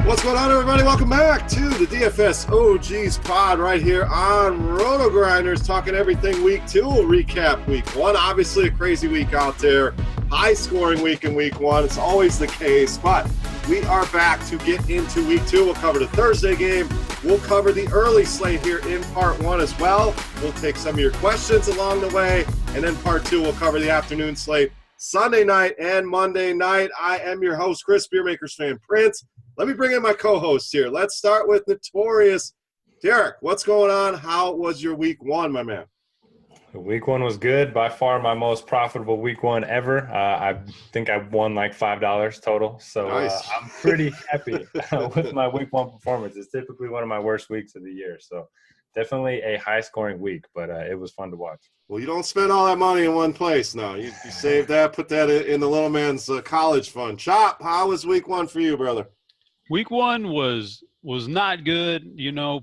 What's going on, everybody? Welcome back to the DFS OGs pod right here on RotoGrinders, talking everything week 2. We'll recap week 1. Obviously, a crazy week out there. High-scoring week in week 1. It's always the case, but we are back to get into week 2. We'll cover the Thursday game. We'll cover the early slate here in part 1 as well. We'll take some of your questions along the way, and then part 2, we'll cover the afternoon slate, Sunday night and Monday night. I am your host, Chris, Beermakers fan Prince. Let me bring in my co-host here. Let's start with Notorious. Derek, what's going on? How was your week 1, my man? Week 1 was good. By far my most profitable week 1 ever. I think I won like $5 total. So nice. I'm pretty happy with my week 1 performance. It's typically one of my worst weeks of the year. So definitely a high-scoring week, but it was fun to watch. Well, you don't spend all that money in one place now. You save that, put that in the little man's college fund. Chop, how was week 1 for you, brother? Week 1 was not good,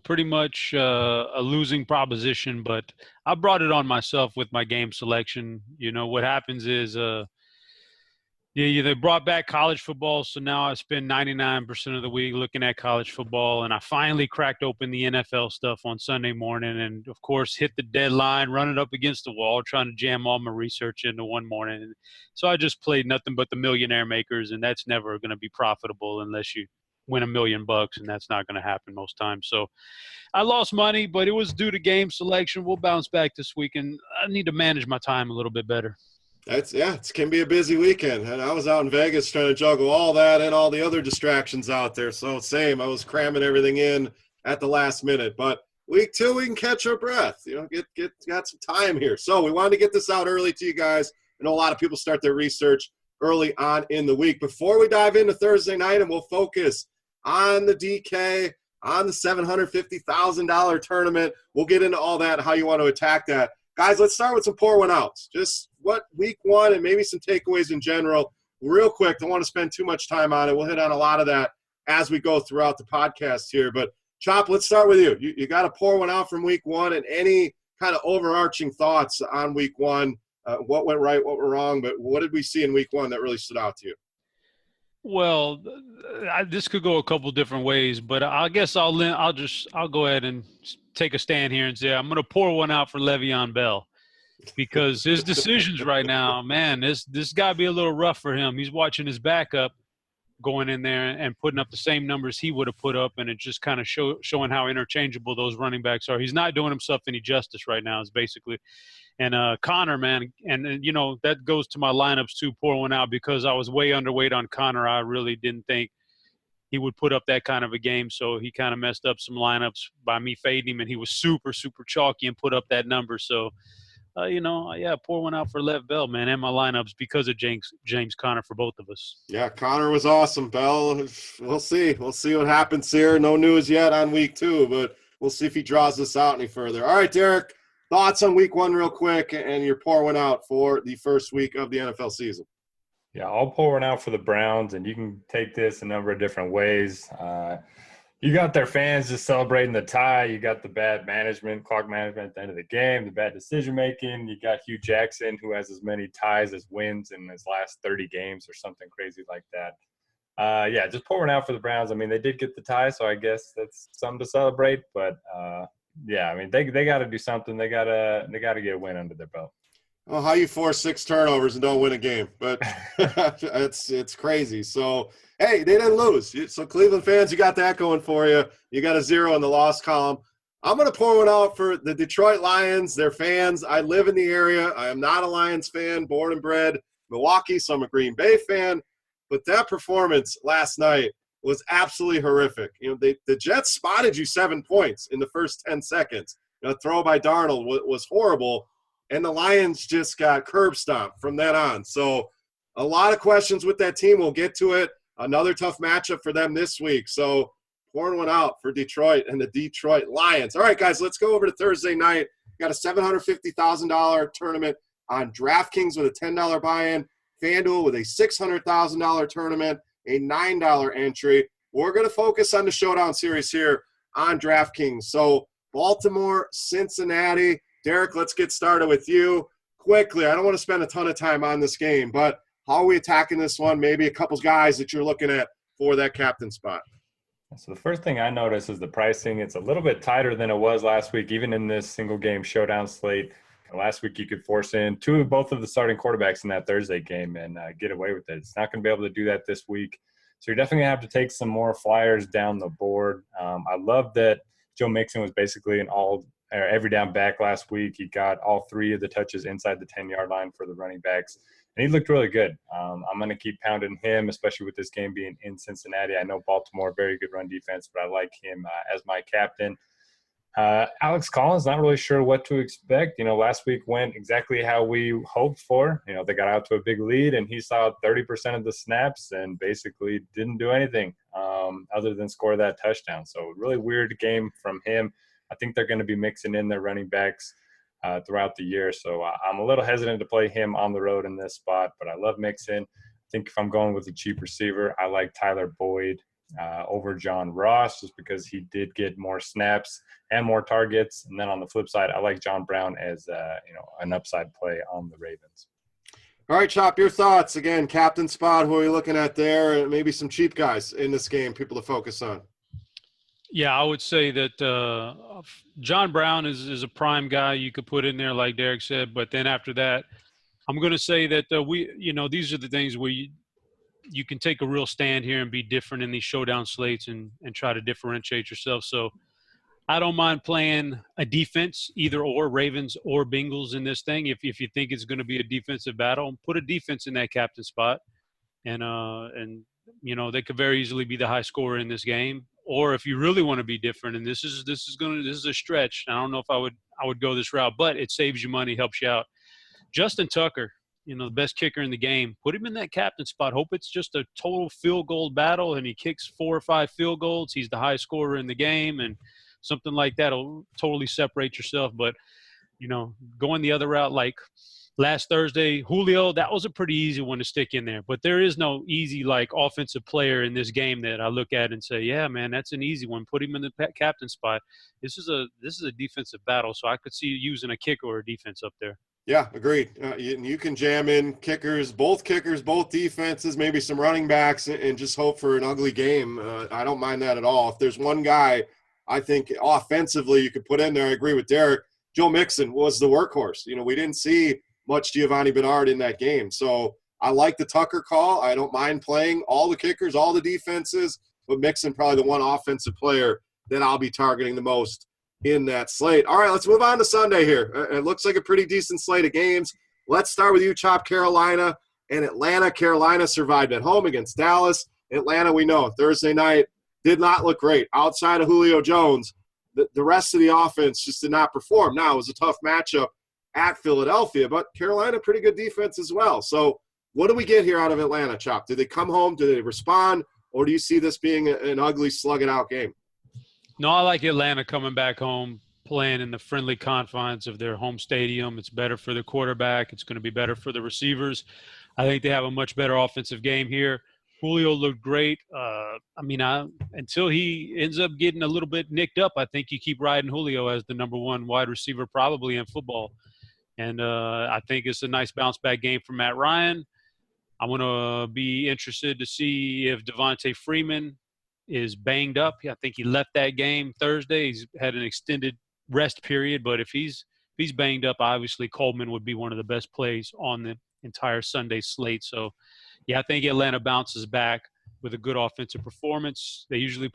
pretty much a losing proposition, but I brought it on myself with my game selection. What happens is they brought back college football, so now I spend 99% of the week looking at college football, and I finally cracked open the NFL stuff on Sunday morning and, of course, hit the deadline, running up against the wall, trying to jam all my research into one morning. And so I just played nothing but the millionaire makers, and that's never going to be profitable unless you win $1 million, and that's not going to happen most times. So I lost money, but it was due to game selection. We'll bounce back this week, and I need to manage my time a little bit better. It can be a busy weekend. And I was out in Vegas trying to juggle all that and all the other distractions out there. So same, I was cramming everything in at the last minute. But week 2, we can catch our breath. Got some time here. So we wanted to get this out early to you guys. I know a lot of people start their research early on in the week. Before we dive into Thursday night, and we'll focus on the DK, on the $750,000 tournament. We'll get into all that, how you want to attack that. Guys, let's start with some pour one outs. Just what week 1 and maybe some takeaways in general. Real quick, don't want to spend too much time on it. We'll hit on a lot of that as we go throughout the podcast here. But, Chop, let's start with you. You got to pour one out from week 1 and any kind of overarching thoughts on week 1. What went right, what went wrong, but what did we see in week 1 that really stood out to you? Well, this could go a couple different ways, but I guess I'll go ahead and take a stand here and say I'm going to pour one out for Le'Veon Bell, because his decisions right now, man, this got to be a little rough for him. He's watching his backup going in there and putting up the same numbers he would have put up, and it just kind of showing how interchangeable those running backs are. He's not doing himself any justice right now, is basically. And Connor, man, and that goes to my lineups too, pour one out, because I was way underweight on Connor. I really didn't think he would put up that kind of a game, so he kind of messed up some lineups by me fading him, and he was super, super chalky and put up that number. So, pour one out for Lev Bell, man, and my lineups because of James Conner for both of us. Yeah, Connor was awesome, Bell. We'll see. We'll see what happens here. No news yet on week 2, but we'll see if he draws this out any further. All right, Derek. Thoughts on week 1 real quick, and you're pouring out for the first week of the NFL season. Yeah, I'll pour one out for the Browns, and you can take this a number of different ways. You got their fans just celebrating the tie. You got the bad clock management at the end of the game, the bad decision-making. You got Hugh Jackson, who has as many ties as wins in his last 30 games or something crazy like that. Just pouring out for the Browns. I mean, they did get the tie, so I guess that's something to celebrate, but they got to do something. They got to get a win under their belt. Well, how you force 6 turnovers and don't win a game, but it's crazy. So, hey, they didn't lose. So, Cleveland fans, you got that going for you. You got a 0 in the loss column. I'm going to pour one out for the Detroit Lions, their fans. I live in the area. I am not a Lions fan, born and bred Milwaukee, so I'm a Green Bay fan. But that performance last night was absolutely horrific. The Jets spotted you 7 points in the first 10 seconds. Throw by Darnold was horrible, and the Lions just got curb stomped from then on. So a lot of questions with that team. We'll get to it. Another tough matchup for them this week. So pouring one out for Detroit and the Detroit Lions. All right, guys, let's go over to Thursday night. Got a $750,000 tournament on DraftKings with a $10 buy-in, FanDuel with a $600,000 tournament, a $9 entry. We're going to focus on the Showdown Series here on DraftKings. So Baltimore, Cincinnati. Derek, let's get started with you. quickly, I don't want to spend a ton of time on this game, but how are we attacking this one? Maybe a couple guys that you're looking at for that captain spot. So the first thing I notice is the pricing. It's a little bit tighter than it was last week, even in this single game showdown slate. Last week, you could force in both of the starting quarterbacks in that Thursday game and get away with it. It's not going to be able to do that this week. So you're definitely going to have to take some more flyers down the board. I love that Joe Mixon was basically an every down back last week. He got all 3 of the touches inside the 10-yard line for the running backs, and he looked really good. I'm going to keep pounding him, especially with this game being in Cincinnati. I know Baltimore, very good run defense, but I like him as my captain. Alex Collins, not really sure what to expect. Last week went exactly how we hoped for. They got out to a big lead, and he saw 30% of the snaps and basically didn't do anything other than score that touchdown. So really weird game from him. I think they're going to be mixing in their running backs throughout the year. So I'm a little hesitant to play him on the road in this spot, but I love Mixon. I think if I'm going with a cheap receiver, I like Tyler Boyd over John Ross, just because he did get more snaps and more targets. And then on the flip side, I like John Brown as an upside play on the Ravens. All right, Chop, your thoughts. Again, captain spot, who are you looking at there? And maybe some cheap guys in this game, people to focus on. Yeah, I would say that John Brown is a prime guy you could put in there, like Derek said. But then after that, I'm going to say that these are the things where you can take a real stand here and be different in these showdown slates and try to differentiate yourself. So I don't mind playing a defense, either or, Ravens or Bengals in this thing. If you think it's going to be a defensive battle, put a defense in that captain spot, and they could very easily be the high scorer in this game. Or if you really want to be different, and this is a stretch. I don't know if I would go this route, but it saves you money, helps you out. Justin Tucker, the best kicker in the game, put him in that captain spot. Hope it's just a total field goal battle and he kicks 4 or 5 field goals. He's the high scorer in the game, and something like that will totally separate yourself. But, going the other route, like last Thursday, Julio, that was a pretty easy one to stick in there. But there is no easy, offensive player in this game that I look at and say, yeah, man, that's an easy one. Put him in the captain spot. This is a defensive battle, so I could see you using a kicker or a defense up there. Yeah, agreed. You can jam in kickers, both defenses, maybe some running backs, and just hope for an ugly game. I don't mind that at all. If there's one guy I think offensively you could put in there, I agree with Derek. Joe Mixon was the workhorse. We didn't see much Giovanni Bernard in that game. So I like the Tucker call. I don't mind playing all the kickers, all the defenses, but Mixon probably the one offensive player that I'll be targeting the most in that slate. All right, let's move on to Sunday here. It looks like a pretty decent slate of games. Let's start with you, Chop. Carolina and Atlanta. Carolina survived at home against Dallas. Atlanta, we know, Thursday night did not look great. Outside of Julio Jones, the rest of the offense just did not perform. Now, it was a tough matchup at Philadelphia, but Carolina, pretty good defense as well. So what do we get here out of Atlanta, Chop? Do they come home? Do they respond? Or do you see this being an ugly, slug-it-out game? No, I like Atlanta coming back home, playing in the friendly confines of their home stadium. It's better for the quarterback. It's going to be better for the receivers. I think they have a much better offensive game here. Julio looked great. Until he ends up getting a little bit nicked up, I think you keep riding Julio as the number one wide receiver probably in football. And I think it's a nice bounce-back game for Matt Ryan. I'm going to be interested to see if Devontae Freeman is banged up. I think he left that game Thursday. He's had an extended rest period, but if he's banged up, obviously Coleman would be one of the best plays on the entire Sunday slate. So, yeah, I think Atlanta bounces back with a good offensive performance. They usually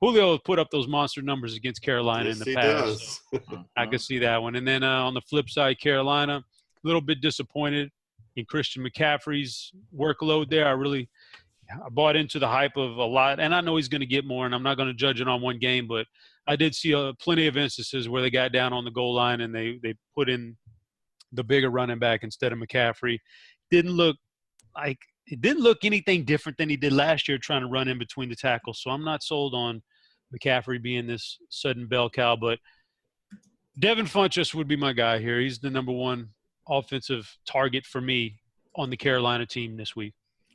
Julio put up those monster numbers against Carolina in the past. So I could see that one. And then on the flip side, Carolina, a little bit disappointed in Christian McCaffrey's workload there. I bought into the hype of a lot, and I know he's going to get more, and I'm not going to judge it on one game, but I did see plenty of instances where they got down on the goal line and they put in the bigger running back instead of McCaffrey. It didn't look anything different than he did last year trying to run in between the tackles, so I'm not sold on McCaffrey being this sudden bell cow, but Devin Funchess would be my guy here. He's the number one offensive target for me on the Carolina team this week.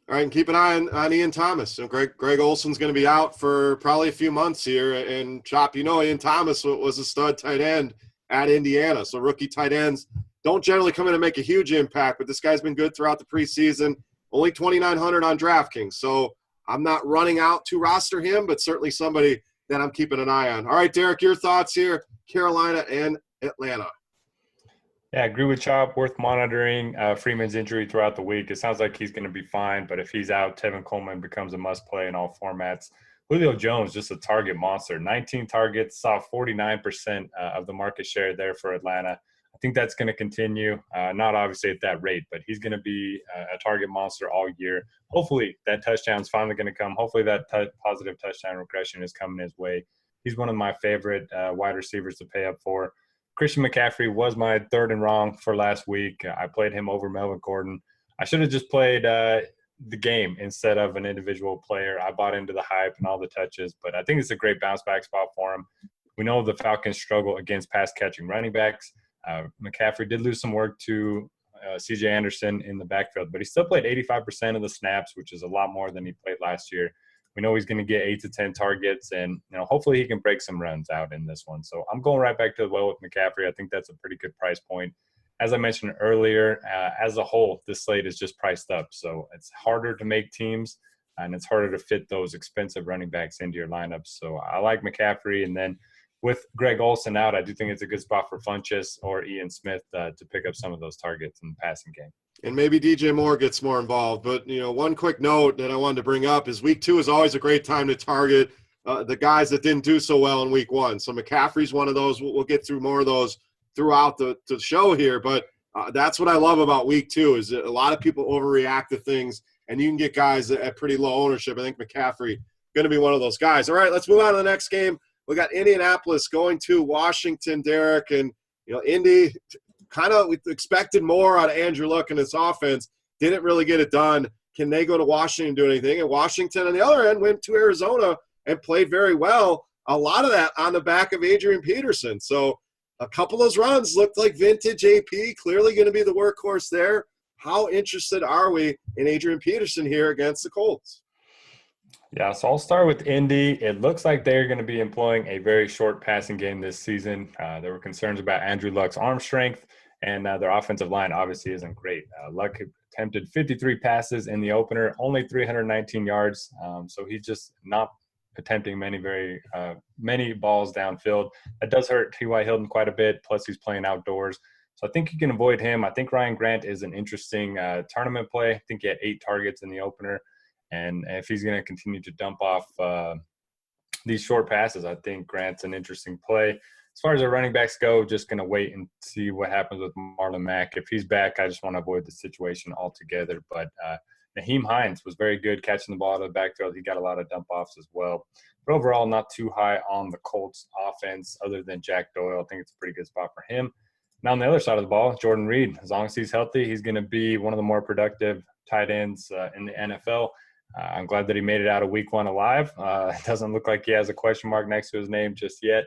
All right, and keep an eye on Ian Thomas. So Greg Olson's going to be out for probably a few months here. And, Chop, Ian Thomas was a stud tight end at Indiana. So rookie tight ends don't generally come in and make a huge impact, but this guy's been good throughout the preseason. Only 2,900 on DraftKings, so I'm not running out to roster him, but certainly somebody that I'm keeping an eye on. All right, Derek, your thoughts here, Carolina and Atlanta. Yeah, I agree with Chop. Worth monitoring Freeman's injury throughout the week. It sounds like he's going to be fine, but if he's out, Tevin Coleman becomes a must-play in all formats. Julio Jones, just a target monster. 19 targets, saw 49% of the market share there for Atlanta. I think that's going to continue, not obviously at that rate, but he's going to be a target monster all year. Hopefully that touchdown's finally going to come. Hopefully that positive touchdown regression is coming his way. He's one of my favorite wide receivers to pay up for. Christian McCaffrey was my third and wrong for last week. I played him over Melvin Gordon. I should have just played the game instead of an individual player. I bought into the hype and all the touches, but I think it's a great bounce back spot for him. We know the Falcons struggle against pass catching running backs. McCaffrey did lose some work to C.J. Anderson in the backfield, but he still played 85% of the snaps, which is a lot more than he played last year. We know he's going to get 8 to 10 targets, and hopefully he can break some runs out in this one. So I'm going right back to the well with McCaffrey. I think that's a pretty good price point. As I mentioned earlier, as a whole, this slate is just priced up. So it's harder to make teams, and it's harder to fit those expensive running backs into your lineups. So I like McCaffrey. And then with Greg Olsen out, I do think it's a good spot for Funchess or Ian Smith to pick up some of those targets in the passing game. And maybe DJ Moore gets more involved. But, one quick note that I wanted to bring up is week 2 is always a great time to target the guys that didn't do so well in week 1. So McCaffrey's one of those. We'll get through more of those throughout the show here. But that's what I love about week 2 is that a lot of people overreact to things, and you can get guys at pretty low ownership. I think McCaffrey going to be one of those guys. All right, let's move on to the next game. We got Indianapolis going to Washington, Derek. And, Indy kind of expected more out of Andrew Luck and his offense. Didn't really get it done. Can they go to Washington and do anything? And Washington, on the other end, went to Arizona and played very well. A lot of that on the back of Adrian Peterson. So a couple of those runs looked like vintage AP, clearly going to be the workhorse there. How interested are we in Adrian Peterson here against the Colts? Yeah, so I'll start with Indy. It looks like they're going to be employing a very short passing game this season. There were concerns about Andrew Luck's arm strength, and their offensive line obviously isn't great. Luck attempted 53 passes in the opener, only 319 yards. So he's just not attempting many balls downfield. That does hurt T.Y. Hilton quite a bit, plus he's playing outdoors. So I think you can avoid him. I think Ryan Grant is an interesting tournament play. I think he had 8 targets in the opener. And if he's going to continue to dump off these short passes, I think Grant's an interesting play. As far as our running backs go, just going to wait and see what happens with Marlon Mack. If he's back, I just want to avoid the situation altogether. But Naheem Hines was very good catching the ball out of the backfield. He got a lot of dump-offs as well. But overall, not too high on the Colts offense other than Jack Doyle. I think it's a pretty good spot for him. Now on the other side of the ball, Jordan Reed. As long as he's healthy, he's going to be one of the more productive tight ends in the NFL. I'm glad that he made it out of week 1 alive. It doesn't look like he has a question mark next to his name just yet.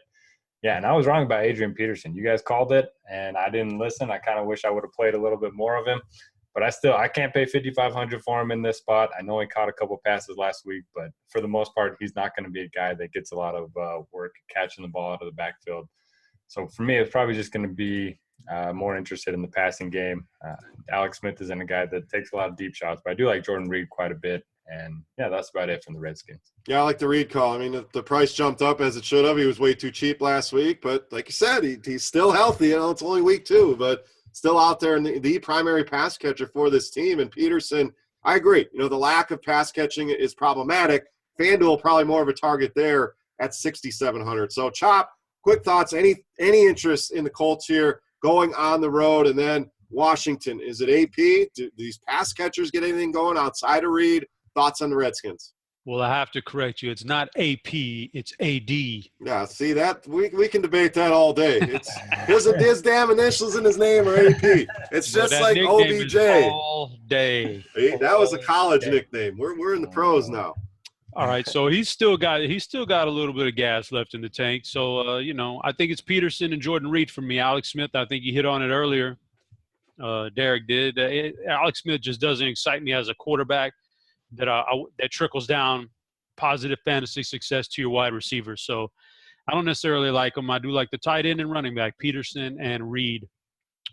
Yeah, and I was wrong about Adrian Peterson. You guys called it, and I didn't listen. I kind of wish I would have played a little bit more of him. But I can't pay $5,500 for him in this spot. I know he caught a couple passes last week, but for the most part, he's not going to be a guy that gets a lot of work catching the ball out of the backfield. So for me, it's probably just going to be more interested in the passing game. Alex Smith isn't a guy that takes a lot of deep shots, but I do like Jordan Reed quite a bit. And, yeah, that's about it from the Redskins. Yeah, I like the Reed call. I mean, the price jumped up as it should have. He was way too cheap last week. But like you said, he's still healthy. It's only week 2, but still out there and the primary pass catcher for this team. And Peterson, I agree. The lack of pass catching is problematic. FanDuel probably more of a target there at 6,700. So, Chop, quick thoughts. Any interest in the Colts here going on the road? And then Washington, is it AP? Do these pass catchers get anything going outside of Reed? Thoughts on the Redskins? Well, I have to correct you. It's not AP. It's AD. Yeah, see that? We can debate that all day. It's his damn initials in his name or AP. It's just like OBJ. All day. That was a college nickname. We're in the pros now. All right, so he's still got a little bit of gas left in the tank. So I think it's Peterson and Jordan Reed for me. Alex Smith, I think you hit on it earlier. Derek did. Alex Smith just doesn't excite me as a quarterback. That trickles down positive fantasy success to your wide receivers. So I don't necessarily like them. I do like the tight end and running back, Peterson and Reed.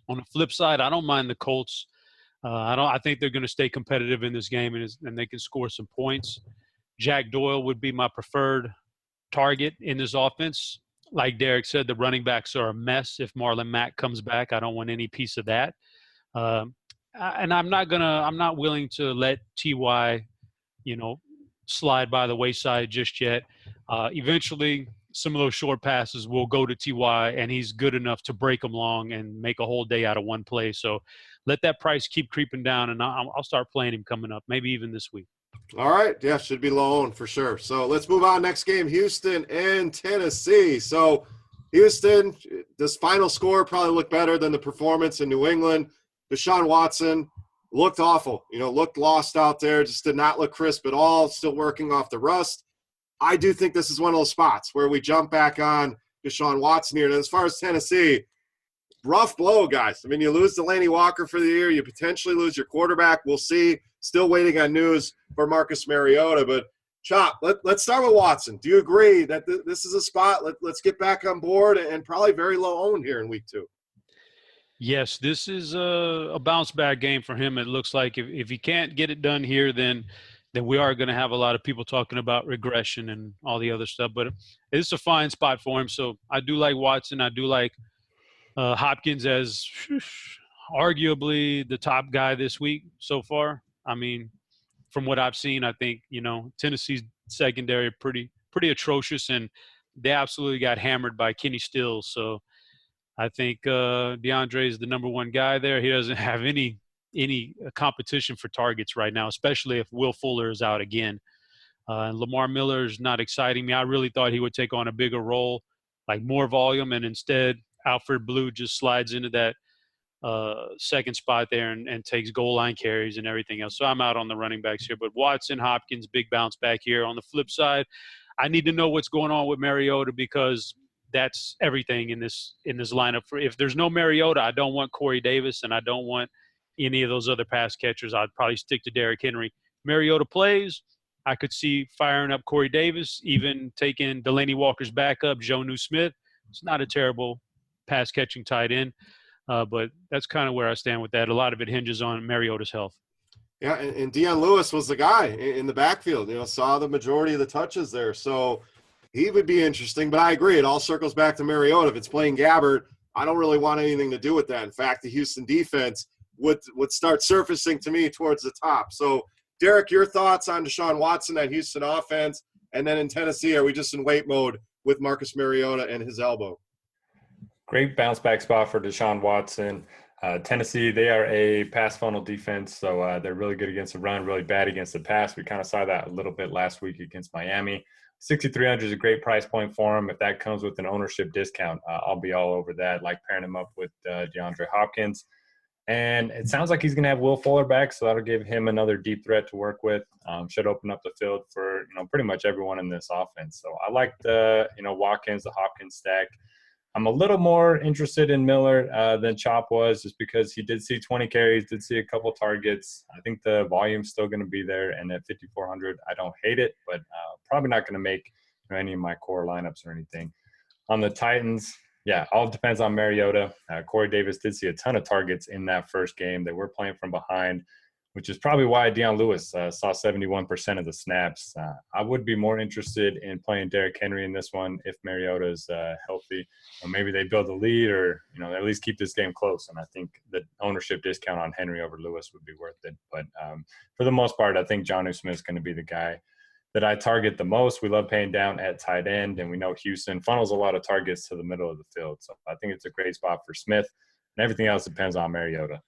On the flip side, I don't mind the Colts. I think they're going to stay competitive in this game, and they can score some points. Jack Doyle would be my preferred target in this offense. Like Derek said, the running backs are a mess. If Marlon Mack comes back, I don't want any piece of that. And I'm not willing to let Ty, slide by the wayside just yet. Eventually, some of those short passes will go to Ty, and he's good enough to break them long and make a whole day out of one play. So let that price keep creeping down, and I'll start playing him coming up, maybe even this week. All right. Yeah, should be low owned for sure. So let's move on. Next game, Houston and Tennessee. So Houston, this final score probably looked better than the performance in New England. Deshaun Watson looked awful, looked lost out there, just did not look crisp at all, still working off the rust. I do think this is one of those spots where we jump back on Deshaun Watson here. And as far as Tennessee, rough blow, guys. I mean, you lose Delaney Walker for the year. You potentially lose your quarterback. We'll see. Still waiting on news for Marcus Mariota. But, Chop, let's start with Watson. Do you agree that this is a spot? Let's get back on board and probably very low owned here in week 2. Yes, this is a bounce back game for him. It looks like if he can't get it done here, then we are going to have a lot of people talking about regression and all the other stuff. But it's a fine spot for him. So I do like Watson. I do like Hopkins as arguably the top guy this week so far. I mean, from what I've seen, I think, Tennessee's secondary pretty atrocious, and they absolutely got hammered by Kenny Stills. So I think DeAndre is the number one guy there. He doesn't have any competition for targets right now, especially if Will Fuller is out again. And Lamar Miller is not exciting me. I really thought he would take on a bigger role, like more volume, and instead Alfred Blue just slides into that second spot there and takes goal line carries and everything else. So I'm out on the running backs here. But Watson, Hopkins, big bounce back here. On the flip side, I need to know what's going on with Mariota, because that's everything in this lineup. If there's no Mariota, I don't want Corey Davis, and I don't want any of those other pass catchers. I'd probably stick to Derrick Henry. Mariota plays, I could see firing up Corey Davis, even taking Delaney Walker's backup, Jonnu Smith. It's not a terrible pass-catching tight end, but that's kind of where I stand with that. A lot of it hinges on Mariota's health. Yeah, and Deion Lewis was the guy in the backfield, saw the majority of the touches there. So he would be interesting, but I agree. It all circles back to Mariota. If it's playing Gabbert, I don't really want anything to do with that. In fact, the Houston defense would start surfacing to me towards the top. So, Derek, your thoughts on Deshaun Watson, that Houston offense, and then in Tennessee, are we just in wait mode with Marcus Mariota and his elbow? Great bounce back spot for Deshaun Watson. Tennessee, they are a pass funnel defense, so they're really good against the run, really bad against the pass. We kind of saw that a little bit last week against Miami. 6,300 is a great price point for him. If that comes with an ownership discount, I'll be all over that, like pairing him up with DeAndre Hopkins. And it sounds like he's going to have Will Fuller back, so that'll give him another deep threat to work with. Should open up the field for pretty much everyone in this offense. So I like the Watkins, the Hopkins stack. I'm a little more interested in Miller than Chop was, just because he did see 20 carries, did see a couple targets. I think the volume's still going to be there, and at 5,400, I don't hate it, but probably not going to make any of my core lineups or anything. On the Titans, yeah, all depends on Mariota. Corey Davis did see a ton of targets in that first game. They were playing from behind, which is probably why Deion Lewis saw 71% of the snaps. I would be more interested in playing Derrick Henry in this one if Mariota is healthy. Maybe they build a lead, or at least keep this game close. And I think the ownership discount on Henry over Lewis would be worth it. But for the most part, I think Jonnu Smith is going to be the guy that I target the most. We love paying down at tight end, and we know Houston funnels a lot of targets to the middle of the field. So I think it's a great spot for Smith, and everything else depends on Mariota.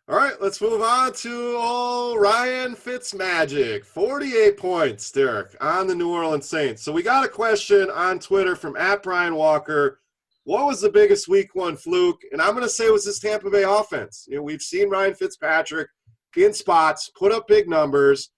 All right, let's move on to Ryan Fitzmagic. 48 points, Derek, on the New Orleans Saints. So we got a question on Twitter from @BrianWalker. What was the biggest week 1 fluke? And I'm going to say it was this Tampa Bay offense. We've seen Ryan Fitzpatrick in spots, put up big numbers.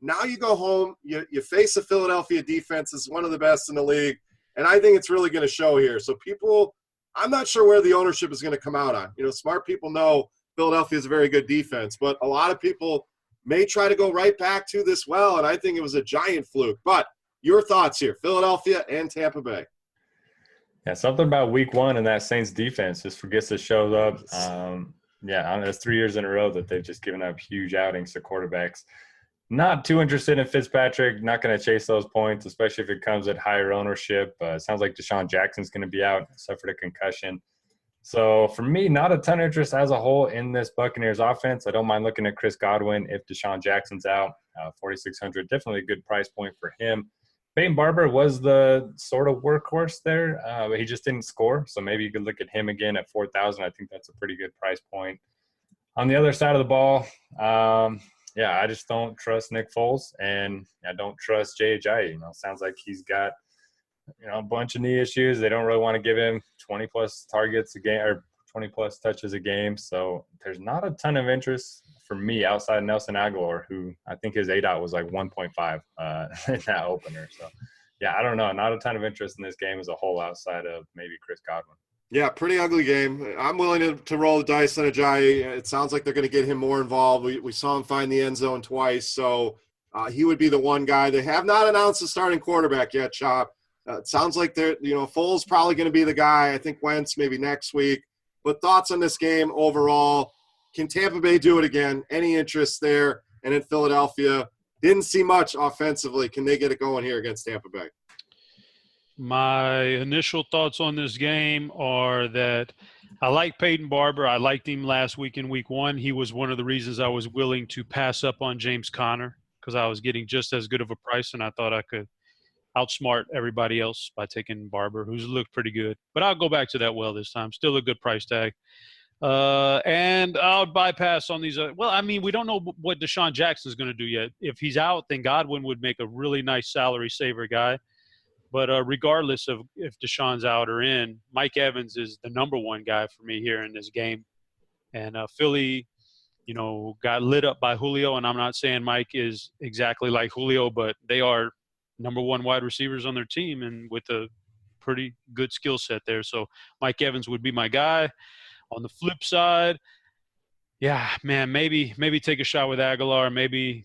Now you go home, you face a Philadelphia defense that's one of the best in the league, and I think it's really going to show here. So people, I'm not sure where the ownership is going to come out on. Smart people know Philadelphia is a very good defense, but a lot of people may try to go right back to this well, and I think it was a giant fluke. But your thoughts here, Philadelphia and Tampa Bay. Yeah, something about week one and that Saints defense just forgets to show up. Yeah, I don't know, it's 3 years in a row that they've just given up huge outings to quarterbacks. Not too interested in Fitzpatrick. Not going to chase those points, especially if it comes at higher ownership. Sounds like Deshaun Jackson's going to be out, suffered a concussion. So for me, not a ton of interest as a whole in this Buccaneers offense. I don't mind looking at Chris Godwin if Deshaun Jackson's out. 4,600, definitely a good price point for him. Peyton Barber was the sort of workhorse there, but he just didn't score. So maybe you could look at him again at 4,000. I think that's a pretty good price point. On the other side of the ball, I just don't trust Nick Foles, and I don't trust Jay Ajayi. Sounds like he's got a bunch of knee issues. They don't really want to give him 20-plus targets a game or 20-plus touches a game. So there's not a ton of interest for me outside Nelson Aguilar, who I think his ADOT was like 1.5 in that opener. So, yeah, I don't know. Not a ton of interest in this game as a whole outside of maybe Chris Godwin. Yeah, pretty ugly game. I'm willing to roll the dice on Ajayi. It sounds like they're going to get him more involved. We saw him find the end zone twice, so he would be the one guy. They have not announced the starting quarterback yet, Chop. It sounds like Foles probably going to be the guy. I think Wentz maybe next week. But thoughts on this game overall? Can Tampa Bay do it again? Any interest there? And in Philadelphia, didn't see much offensively. Can they get it going here against Tampa Bay? My initial thoughts on this game are that I like Peyton Barber. I liked him last week in week one. He was one of the reasons I was willing to pass up on James Conner because I was getting just as good of a price, and I thought I could outsmart everybody else by taking Barber, who's looked pretty good. But I'll go back to that this time. Still a good price tag. And I'll bypass on these. We don't know what Deshaun Jackson is going to do yet. If he's out, then Godwin would make a really nice salary saver guy. But regardless of if Deshaun's out or in, Mike Evans is the number one guy for me here in this game. And Philly, got lit up by Julio. And I'm not saying Mike is exactly like Julio, but they are number one wide receivers on their team and with a pretty good skill set there. So Mike Evans would be my guy. On the flip side, yeah, man, maybe take a shot with Aguilar, maybe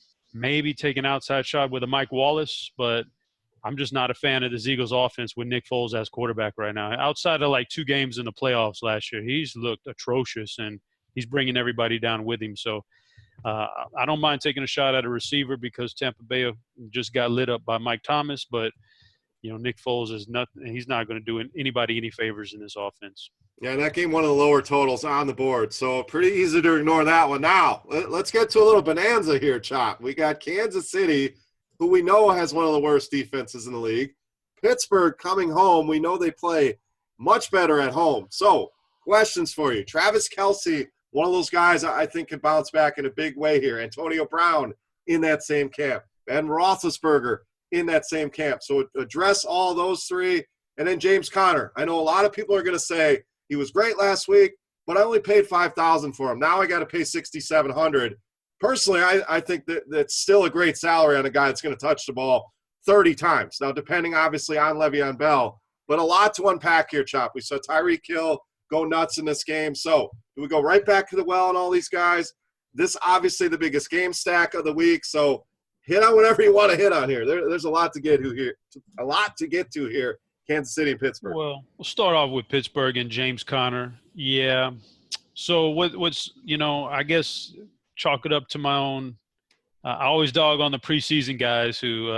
take an outside shot with a Mike Wallace, but I'm just not a fan of the Eagles offense with Nick Foles as quarterback right now. Outside of like 2 games in the playoffs last year, he's looked atrocious and he's bringing everybody down with him. So I don't mind taking a shot at a receiver because Tampa Bay just got lit up by Mike Thomas, but Nick Foles is nothing. He's not going to do anybody any favors in this offense. Yeah, that game, one of the lower totals on the board, so pretty easy to ignore that one. Now, let's get to a little bonanza here, Chop. We got Kansas City, who we know has one of the worst defenses in the league. Pittsburgh coming home. We know they play much better at home. So, questions for you. Travis Kelce, one of those guys I think can bounce back in a big way here. Antonio Brown in that same camp. Ben Roethlisberger in that same camp. So address all those three. And then James Conner. I know a lot of people are going to say he was great last week, but I only paid $5,000 for him. Now I got to pay $6,700. Personally, I think that's still a great salary on a guy that's going to touch the ball 30 times. Now, depending obviously on Le'Veon Bell, but a lot to unpack here, Chop. We saw Tyreek Hill go nuts in this game. So do we go right back to the well on all these guys? This obviously the biggest game stack of the week. So hit on whatever you want to hit on here. There's a lot to get to here. Kansas City and Pittsburgh. Well, we'll start off with Pittsburgh and James Conner. Yeah. So what's I guess chalk it up to my own. I always dog on the preseason guys who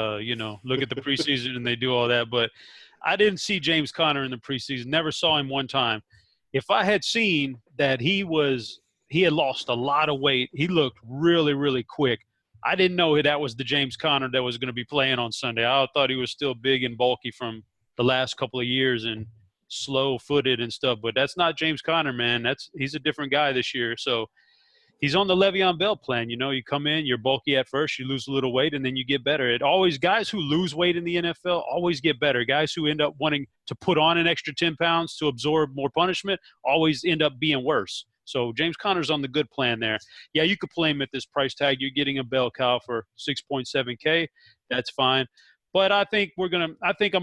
look at the preseason and they do all that. But I didn't see James Conner in the preseason. Never saw him one time. If I had seen that he had lost a lot of weight, he looked really, really quick. I didn't know that was the James Conner that was going to be playing on Sunday. I thought he was still big and bulky from the last couple of years and slow-footed and stuff. But that's not James Conner, man. He's a different guy this year. So he's on the Le'Veon Bell plan. You come in, you're bulky at first, you lose a little weight, and then you get better. Guys who lose weight in the NFL always get better. Guys who end up wanting to put on an extra 10 pounds to absorb more punishment always end up being worse. So James Conner's on the good plan there. Yeah, you could play him at this price tag. You're getting a bell cow for $6.7K. That's fine. But I think I'm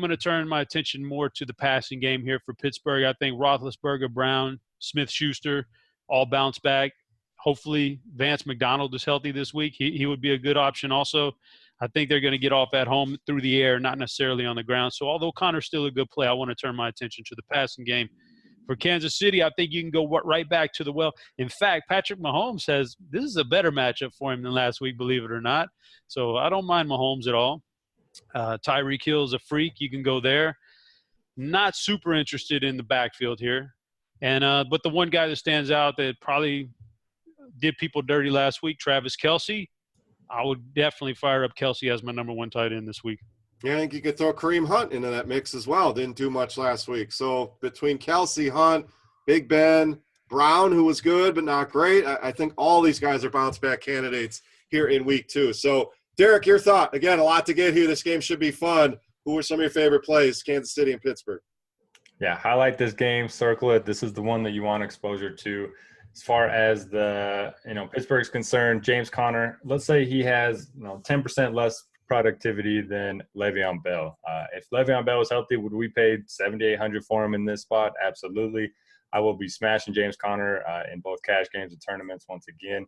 gonna turn my attention more to the passing game here for Pittsburgh. I think Roethlisberger, Brown, Smith-Schuster all bounce back. Hopefully Vance McDonald is healthy this week. He would be a good option also. I think they're going to get off at home through the air, not necessarily on the ground. So although Connor's still a good play, I want to turn my attention to the passing game. For Kansas City, I think you can go right back to the well. In fact, Patrick Mahomes says this is a better matchup for him than last week, believe it or not. So I don't mind Mahomes at all. Tyreek Hill is a freak. You can go there. Not super interested in the backfield here. And but the one guy that stands out that probably did people dirty last week, Travis Kelce. I would definitely fire up Kelce as my number one tight end this week. Yeah, I think you could throw Kareem Hunt into that mix as well. Didn't do much last week. So between Kelce, Hunt, Big Ben, Brown, who was good but not great, I think all these guys are bounce-back candidates here in week 2. So, Derek, your thought. Again, a lot to get here. This game should be fun. Who are some of your favorite plays, Kansas City and Pittsburgh? Yeah, highlight this game, circle it. This is the one that you want exposure to. As far as the, Pittsburgh's concerned, James Conner, let's say he has, 10% less productivity than Le'Veon Bell. If Le'Veon Bell was healthy, would we pay $7,800 for him in this spot? Absolutely. I will be smashing James Conner in both cash games and tournaments once again.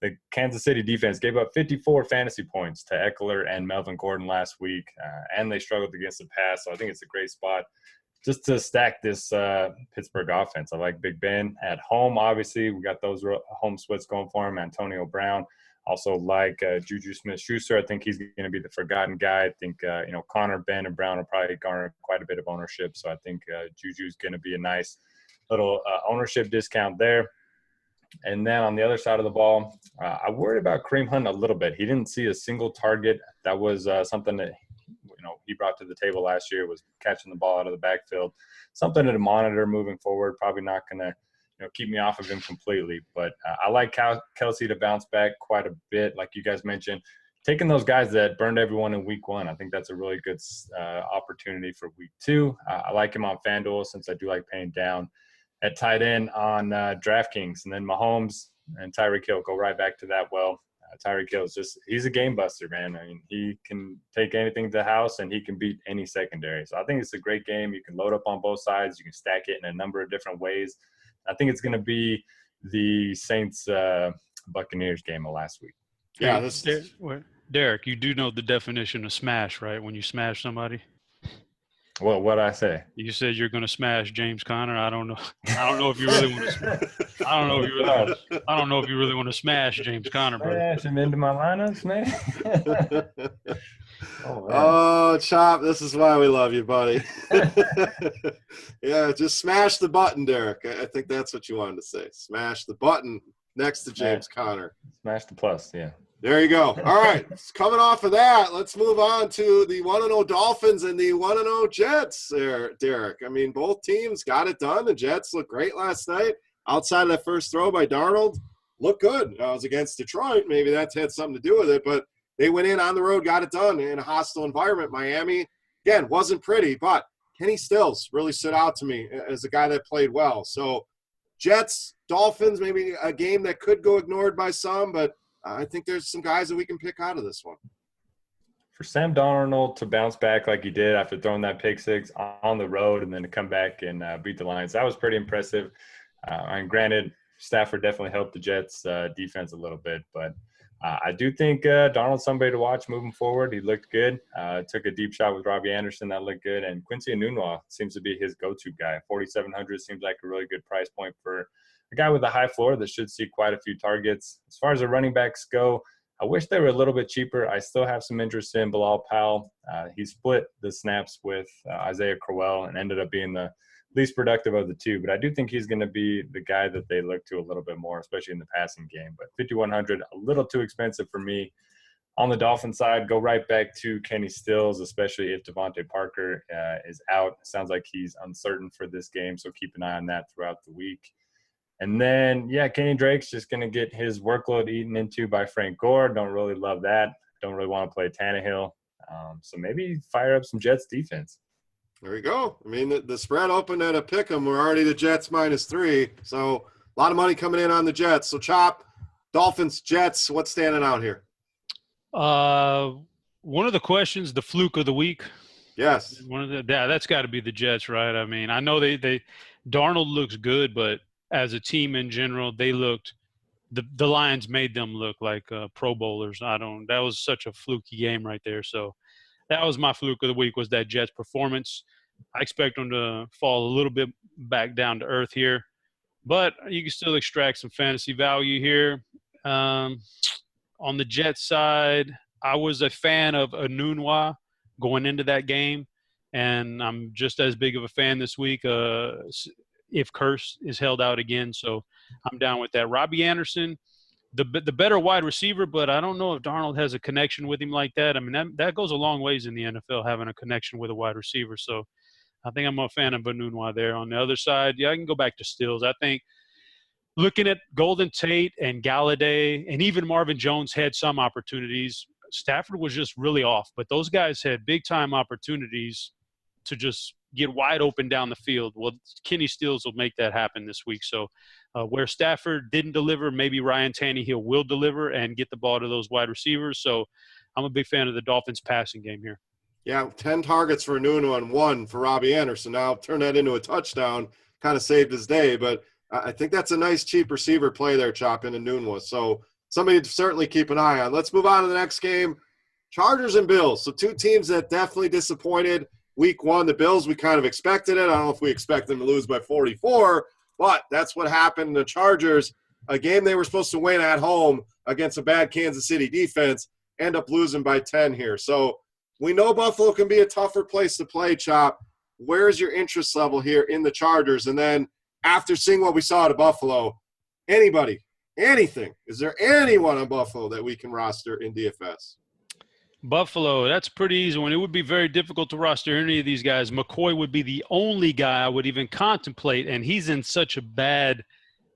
The Kansas City defense gave up 54 fantasy points to Eckler and Melvin Gordon last week, and they struggled against the pass. So I think it's a great spot just to stack this Pittsburgh offense. I like Big Ben at home. Obviously, we got those home splits going for him. Antonio Brown. Also like Juju Smith-Schuster. I think he's going to be the forgotten guy. I think, Connor, Ben, and Brown will probably garner quite a bit of ownership. So I think Juju's going to be a nice little ownership discount there. And then on the other side of the ball, I worried about Kareem Hunt a little bit. He didn't see a single target. That was something that, he brought to the table last year, was catching the ball out of the backfield. Something to monitor moving forward. Probably not going to keep me off of him completely. But I like Kelce to bounce back quite a bit, like you guys mentioned. Taking those guys that burned everyone in week 1, I think that's a really good opportunity for week 2. I like him on FanDuel since I do like paying down at tight end on DraftKings. And then Mahomes and Tyreek Hill go right back to that well. Tyreek Hill is he's a game buster, man. I mean, he can take anything to the house and he can beat any secondary. So I think it's a great game. You can load up on both sides. You can stack it in a number of different ways. I think it's going to be the Saints Buccaneers game of last week. Yeah, Derek, you do know the definition of smash, right? When you smash somebody. Well, what'd I say? You said you're going to smash James Conner. I don't know if you really want to. I don't know if you really want to smash James Conner, bro. Smash him into my lineups, man. Oh, Chop, this is why we love you, buddy. Yeah, just smash the button, Derek. I think that's what you wanted to say. Smash the button next to James Conner. Smash the plus, yeah. There you go. All right, coming off of that, let's move on to the 1-0 Dolphins and the 1-0 Jets there, Derek. I mean, both teams got it done. The Jets looked great last night. Outside of that first throw by Darnold, looked good. It was against Detroit. Maybe that's had something to do with it, but they went in on the road, got it done in a hostile environment. Miami, again, wasn't pretty, but Kenny Stills really stood out to me as a guy that played well. So Jets, Dolphins, maybe a game that could go ignored by some, but I think there's some guys that we can pick out of this one. For Sam Darnold to bounce back like he did after throwing that pick six on the road and then to come back and beat the Lions, that was pretty impressive. And granted, Stafford definitely helped the Jets defense a little bit, but I do think Darnold's somebody to watch moving forward. He looked good. Took a deep shot with Robbie Anderson. That looked good. And Quincy Enunwa seems to be his go-to guy. 4,700 seems like a really good price point for a guy with a high floor that should see quite a few targets. As far as the running backs go, I wish they were a little bit cheaper. I still have some interest in Bilal Powell. He split the snaps with Isaiah Crowell and ended up being the least productive of the two. But I do think he's going to be the guy that they look to a little bit more, especially in the passing game. But 5,100, a little too expensive for me. On the Dolphin side, go right back to Kenny Stills, especially if Devontae Parker is out. It sounds like he's uncertain for this game, so keep an eye on that throughout the week. And then, Kenny Drake's just going to get his workload eaten into by Frank Gore. Don't really love that. Don't really want to play Tannehill. So maybe fire up some Jets defense. There we go. I mean, the spread opened at a pick 'em. We're already the Jets -3. So a lot of money coming in on the Jets. So, Chop, Dolphins, Jets, what's standing out here? One of the questions, the fluke of the week. Yes. That's got to be the Jets, right? I mean, I know they Darnold looks good, but as a team in general, they looked the Lions made them look like Pro Bowlers. That was such a fluky game right there. So that was my fluke of the week, was that Jets performance. I expect them to fall a little bit back down to earth here, but you can still extract some fantasy value here. On the Jets side, I was a fan of Enunwa going into that game, and I'm just as big of a fan this week if Curse is held out again. So I'm down with that. Robbie Anderson, the better wide receiver, but I don't know if Darnold has a connection with him like that. I mean, that goes a long ways in the NFL, having a connection with a wide receiver. So I think I'm a fan of Enunwa there. On the other side, yeah, I can go back to Stills. I think looking at Golden Tate and Galladay, and even Marvin Jones had some opportunities. Stafford was just really off, but those guys had big-time opportunities to just get wide open down the field. Well, Kenny Stills will make that happen this week. So where Stafford didn't deliver, maybe Ryan Tannehill will deliver and get the ball to those wide receivers. So I'm a big fan of the Dolphins passing game here. Yeah, 10 targets for Nuno and 1 for Robbie Anderson. Now turn that into a touchdown, kind of saved his day, but I think that's a nice cheap receiver play there, Chop in Enunwa. So somebody to certainly keep an eye on. Let's move on to the next game. Chargers and Bills. So two teams that definitely disappointed week one. The Bills, we kind of expected it. I don't know if we expect them to lose by 44, but that's what happened. The Chargers, a game they were supposed to win at home against a bad Kansas City defense, end up losing by 10 here. So we know Buffalo can be a tougher place to play, Chop. Where's your interest level here in the Chargers? And then after seeing what we saw at Buffalo, anybody, anything, is there anyone on Buffalo that we can roster in DFS? Buffalo, that's a pretty easy one. It would be very difficult to roster any of these guys. McCoy would be the only guy I would even contemplate, and he's in such a bad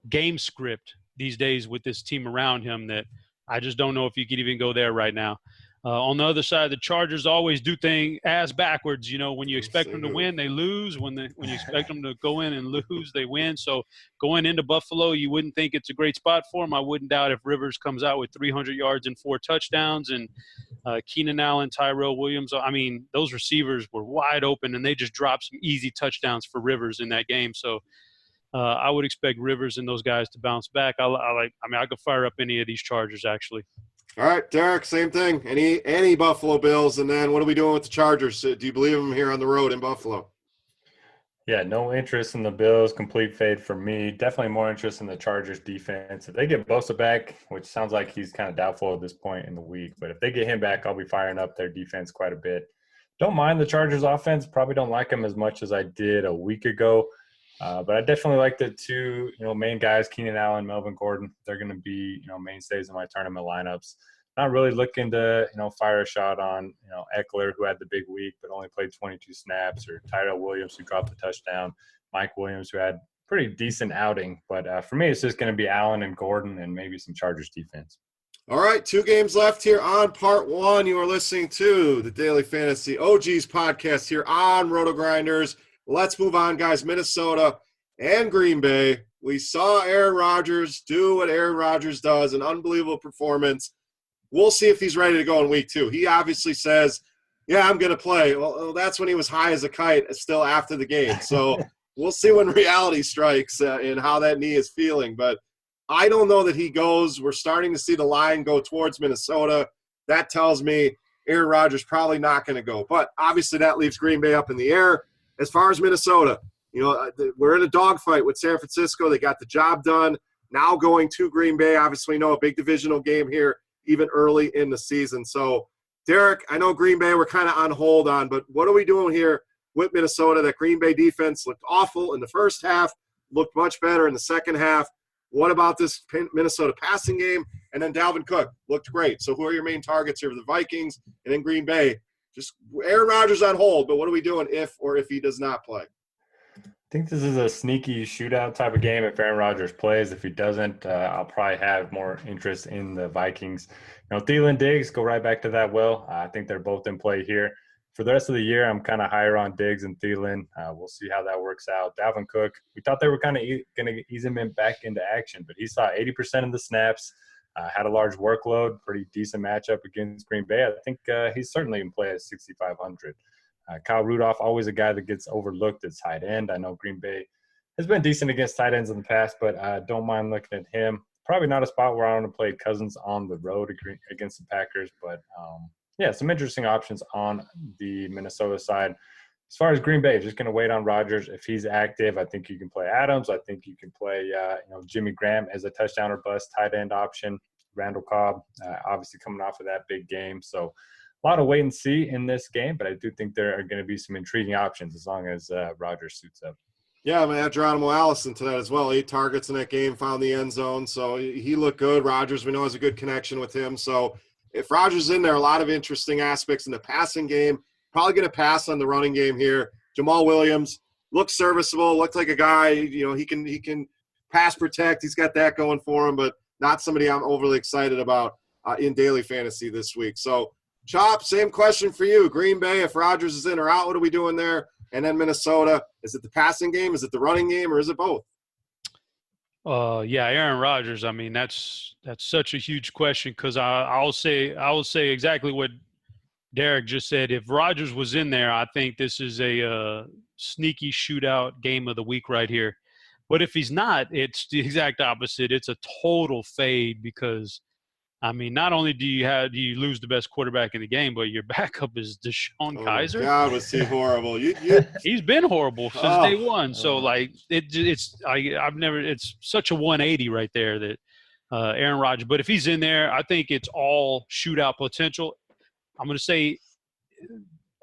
game script these days with this team around him that I just don't know if you could even go there right now. On the other side, the Chargers always do things ass backwards. You know, when you expect them to win, they lose. When you expect them to go in and lose, they win. So going into Buffalo, you wouldn't think it's a great spot for them. I wouldn't doubt if Rivers comes out with 300 yards and 4 touchdowns, and Keenan Allen, Tyrell Williams. I mean, those receivers were wide open, and they just dropped some easy touchdowns for Rivers in that game. So I would expect Rivers and those guys to bounce back. I could fire up any of these Chargers actually. All right, Derek, same thing. Any Buffalo Bills, and then what are we doing with the Chargers? Do you believe them here on the road in Buffalo? Yeah, no interest in the Bills. Complete fade for me. Definitely more interest in the Chargers defense. If they get Bosa back, which sounds like he's kind of doubtful at this point in the week, but if they get him back, I'll be firing up their defense quite a bit. Don't mind the Chargers offense. Probably don't like them as much as I did a week ago. But I definitely like the two, main guys, Keenan Allen, Melvin Gordon. They're going to be, mainstays in my tournament lineups. Not really looking to, fire a shot on, Eckler, who had the big week but only played 22 snaps, or Tyrell Williams, who dropped the touchdown, Mike Williams, who had pretty decent outing. But for me, it's just going to be Allen and Gordon and maybe some Chargers defense. All right, 2 games left here on part 1. You are listening to the Daily Fantasy OGs podcast here on RotoGrinders. Let's move on, guys. Minnesota and Green Bay. We saw Aaron Rodgers do what Aaron Rodgers does, an unbelievable performance. We'll see if he's ready to go in week 2. He obviously says, yeah, I'm going to play. Well, that's when he was high as a kite still after the game. So we'll see when reality strikes and how that knee is feeling. But I don't know that he goes. We're starting to see the line go towards Minnesota. That tells me Aaron Rodgers probably not going to go. But obviously that leaves Green Bay up in the air. As far as Minnesota, we're in a dogfight with San Francisco. They got the job done. Now going to Green Bay, obviously, a big divisional game here, even early in the season. So, Derek, I know Green Bay we're kind of on hold on, but what are we doing here with Minnesota? That Green Bay defense looked awful in the first half, looked much better in the second half. What about this Minnesota passing game? And then Dalvin Cook looked great. So who are your main targets here? The Vikings and then Green Bay. Just Aaron Rodgers on hold, but what are we doing if he does not play? I think this is a sneaky shootout type of game if Aaron Rodgers plays. If he doesn't, I'll probably have more interest in the Vikings. Thielen, Diggs, go right back to that well. I think they're both in play here. For the rest of the year, I'm kind of higher on Diggs and Thielen. We'll see how that works out. Dalvin Cook, we thought they were kind of going to ease him back into action, but he saw 80% of the snaps. Had a large workload, pretty decent matchup against Green Bay. I think he's certainly in play at 6,500. Kyle Rudolph, always a guy that gets overlooked at tight end. I know Green Bay has been decent against tight ends in the past, but I don't mind looking at him. probably not a spot where I want to play Cousins on the road against the Packers. But, some interesting options on the Minnesota side. As far as Green Bay, just going to wait on Rodgers. If he's active, I think you can play Adams. I think you can play, Jimmy Graham as a touchdown or bust tight end option. Randall Cobb, obviously coming off of that big game. So a lot of wait and see in this game, but I do think there are going to be some intriguing options as long as Rodgers suits up. Yeah, I'm going to add Geronimo Allison to that as well. 8 targets in that game, found the end zone. So he looked good. Rodgers, we know, has a good connection with him. So if Rodgers is in there, a lot of interesting aspects in the passing game. Probably going to pass on the running game here. Jamal Williams looks serviceable, looked like a guy, he can pass protect. He's got that going for him, but not somebody I'm overly excited about in daily fantasy this week. So, Chop, same question for you. Green Bay, if Rodgers is in or out, what are we doing there? And then Minnesota, is it the passing game? Is it the running game, or is it both? Aaron Rodgers. I mean, that's such a huge question because I will say exactly what Derek just said. If Rodgers was in there, I think this is a sneaky shootout game of the week right here. But if he's not, it's the exact opposite. It's a total fade because, I mean, not only do you lose the best quarterback in the game, but your backup is Deshaun Kaiser. God, was he horrible? He's been horrible since day one. So it's such a 180 right there that Aaron Rodgers. But if he's in there, I think it's all shootout potential. I'm going to say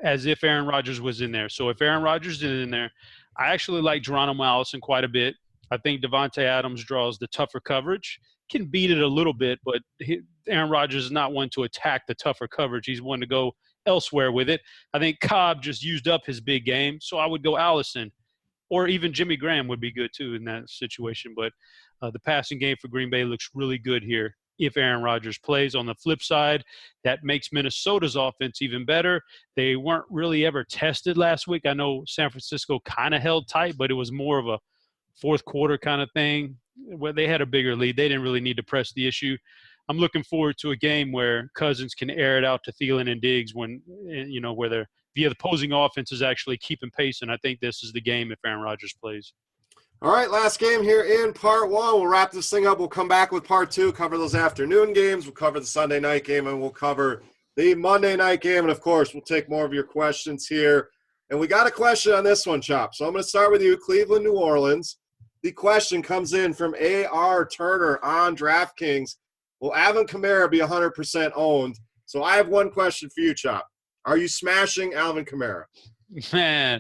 as if Aaron Rodgers was in there. So if Aaron Rodgers is in there, I actually like Geronimo Allison quite a bit. I think Devontae Adams draws the tougher coverage. Can beat it a little bit, but Aaron Rodgers is not one to attack the tougher coverage. He's one to go elsewhere with it. I think Cobb just used up his big game, so I would go Allison. Or even Jimmy Graham would be good too in that situation. But the passing game for Green Bay looks really good here if Aaron Rodgers plays. On the flip side, that makes Minnesota's offense even better. They weren't really ever tested last week. I know San Francisco kind of held tight, but it was more of a fourth quarter kind of thing where they had a bigger lead. They didn't really need to press the issue. I'm looking forward to a game where Cousins can air it out to Thielen and Diggs when, where they're the opposing offense is actually keeping pace. And I think this is the game if Aaron Rodgers plays. All right, last game here in part 1. We'll wrap this thing up. We'll come back with part 2, cover those afternoon games. We'll cover the Sunday night game, and we'll cover the Monday night game. And, of course, we'll take more of your questions here. And we got a question on this one, Chop. So I'm going to start with you, Cleveland, New Orleans. The question comes in from A.R. Turner on DraftKings. Will Alvin Kamara be 100% owned? So I have one question for you, Chop. Are you smashing Alvin Kamara? Man,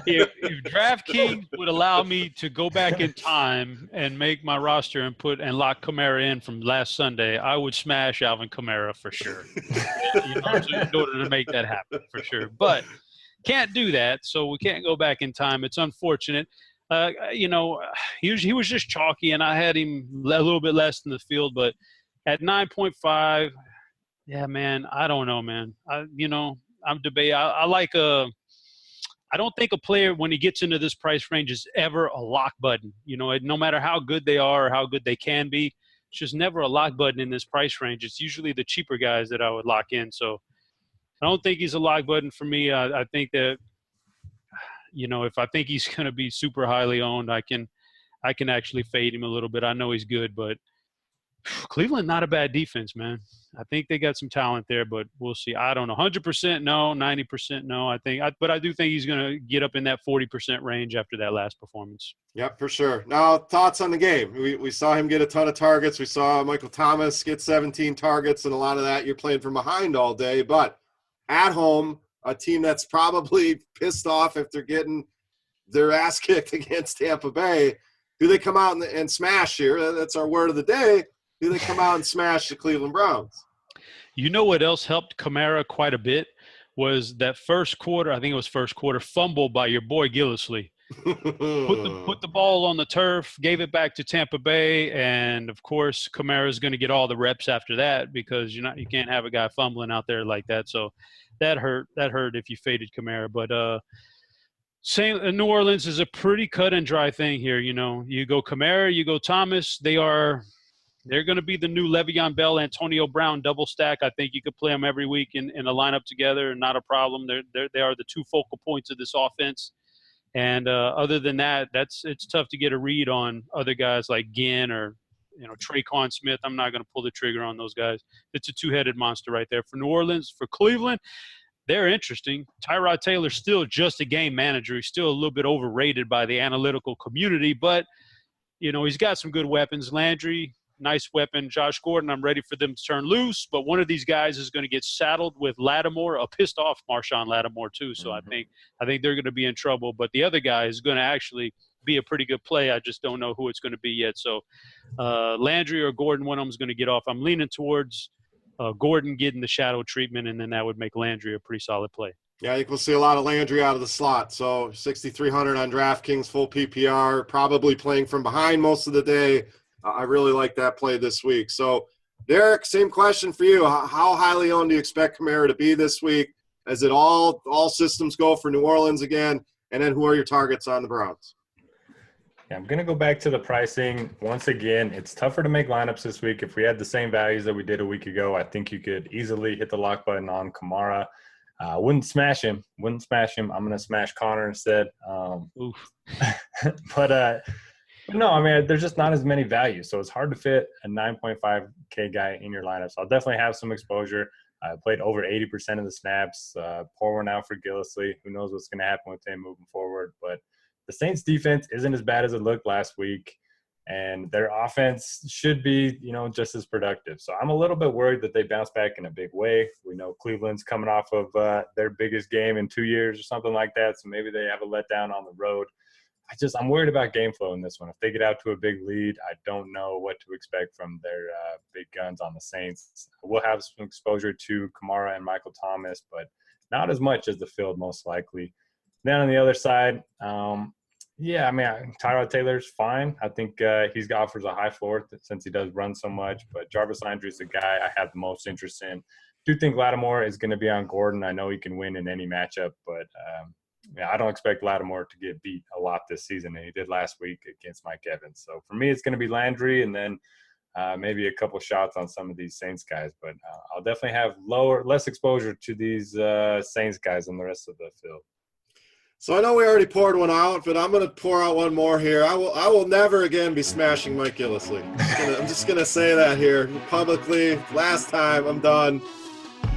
if DraftKings would allow me to go back in time and make my roster and lock Kamara in from last Sunday, I would smash Alvin Kamara for sure. In order to make that happen, for sure. But can't do that, so we can't go back in time. It's unfortunate. He was just chalky, and I had him a little bit less in the field. But at 9.5, yeah, man, I don't know, man. I'm debating. I don't think a player, when he gets into this price range, is ever a lock button. No matter how good they are or how good they can be, it's just never a lock button in this price range. It's usually the cheaper guys that I would lock in. So I don't think he's a lock button for me. I think that, if I think he's going to be super highly owned, I can actually fade him a little bit. I know he's good, but Cleveland, not a bad defense, man. I think they got some talent there, but we'll see. I don't know. 100% no, 90% no. But I do think he's going to get up in that 40% range after that last performance. Yep, for sure. Now, thoughts on the game. We saw him get a ton of targets. We saw Michael Thomas get 17 targets, and a lot of that you're playing from behind all day. But at home, a team that's probably pissed off if they're getting their ass kicked against Tampa Bay, do they come out and smash here? That's our word of the day. Do they come out and smash the Cleveland Browns? You know what else helped Kamara quite a bit was that first quarter, I think it was first quarter, fumble by your boy Gillislee. Put the ball on the turf, gave it back to Tampa Bay, and, of course, Kamara's going to get all the reps after that because you can't have a guy fumbling out there like that. So that hurt if you faded Kamara. But New Orleans is a pretty cut and dry thing here. You go Kamara, you go Thomas. They're going to be the new Le'Veon Bell, Antonio Brown double stack. I think you could play them every week in a lineup together, not a problem. They are the two focal points of this offense. And other than that, it's tough to get a read on other guys like Ginn or Traquan Smith. I'm not going to pull the trigger on those guys. It's a two-headed monster right there. For New Orleans, for Cleveland, they're interesting. Tyrod Taylor's still just a game manager. He's still a little bit overrated by the analytical community, but, he's got some good weapons. Landry, nice weapon. Josh Gordon, I'm ready for them to turn loose, but one of these guys is going to get saddled with Lattimore, a pissed-off Marshawn Lattimore too, so I think they're going to be in trouble. But the other guy is going to actually be a pretty good play. I just don't know who it's going to be yet. So Landry or Gordon, one of them is going to get off. I'm leaning towards Gordon getting the shadow treatment, and then that would make Landry a pretty solid play. Yeah, I think we'll see a lot of Landry out of the slot. So 6,300 on DraftKings, full PPR, probably playing from behind most of the day. I really like that play this week. So, Derek, same question for you. How highly owned do you expect Kamara to be this week? Is it all systems go for New Orleans again? And then who are your targets on the Browns? Yeah, I'm going to go back to the pricing. Once again, it's tougher to make lineups this week. If we had the same values that we did a week ago, I think you could easily hit the lock button on Kamara. Wouldn't smash him. I'm going to smash Connor instead. But no, I mean, there's just not as many values. So it's hard to fit a 9.5K guy in your lineup. So I'll definitely have some exposure. I played over 80% of the snaps. Pour one out for Gillislee. Who knows what's going to happen with him moving forward. But the Saints defense isn't as bad as it looked last week. And their offense should be, just as productive. So I'm a little bit worried that they bounce back in a big way. We know Cleveland's coming off of their biggest game in 2 years or something like that. So maybe they have a letdown on the road. I'm worried about game flow in this one. If they get out to a big lead, I don't know what to expect from their big guns on the Saints. We'll have some exposure to Kamara and Michael Thomas, but not as much as the field most likely. Then on the other side, Tyrod Taylor's fine. I think he offers a high floor since he does run so much, but Jarvis Landry is the guy I have the most interest in. Do think Lattimore is going to be on Gordon. I know he can win in any matchup, but I don't expect Lattimore to get beat a lot this season, and he did last week against Mike Evans. So for me, it's going to be Landry, and then maybe a couple shots on some of these Saints guys. But I'll definitely have less exposure to these Saints guys than the rest of the field. So I know we already poured one out, but I'm going to pour out one more here. I will never again be smashing Mike Gillislee. I'm just going to say that here publicly. Last time, I'm done.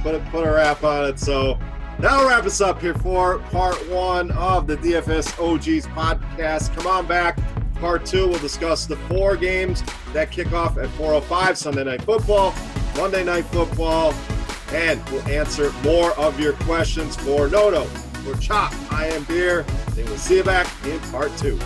Put a wrap on it. So that'll wrap us up here for part one of the DFS OGs podcast. Come on back. Part two, we'll discuss the 4 games that kick off at 4:05, Sunday Night Football, Monday Night Football, and we'll answer more of your questions for Noto, for Chop, I Am Beer. And we'll see you back in part 2.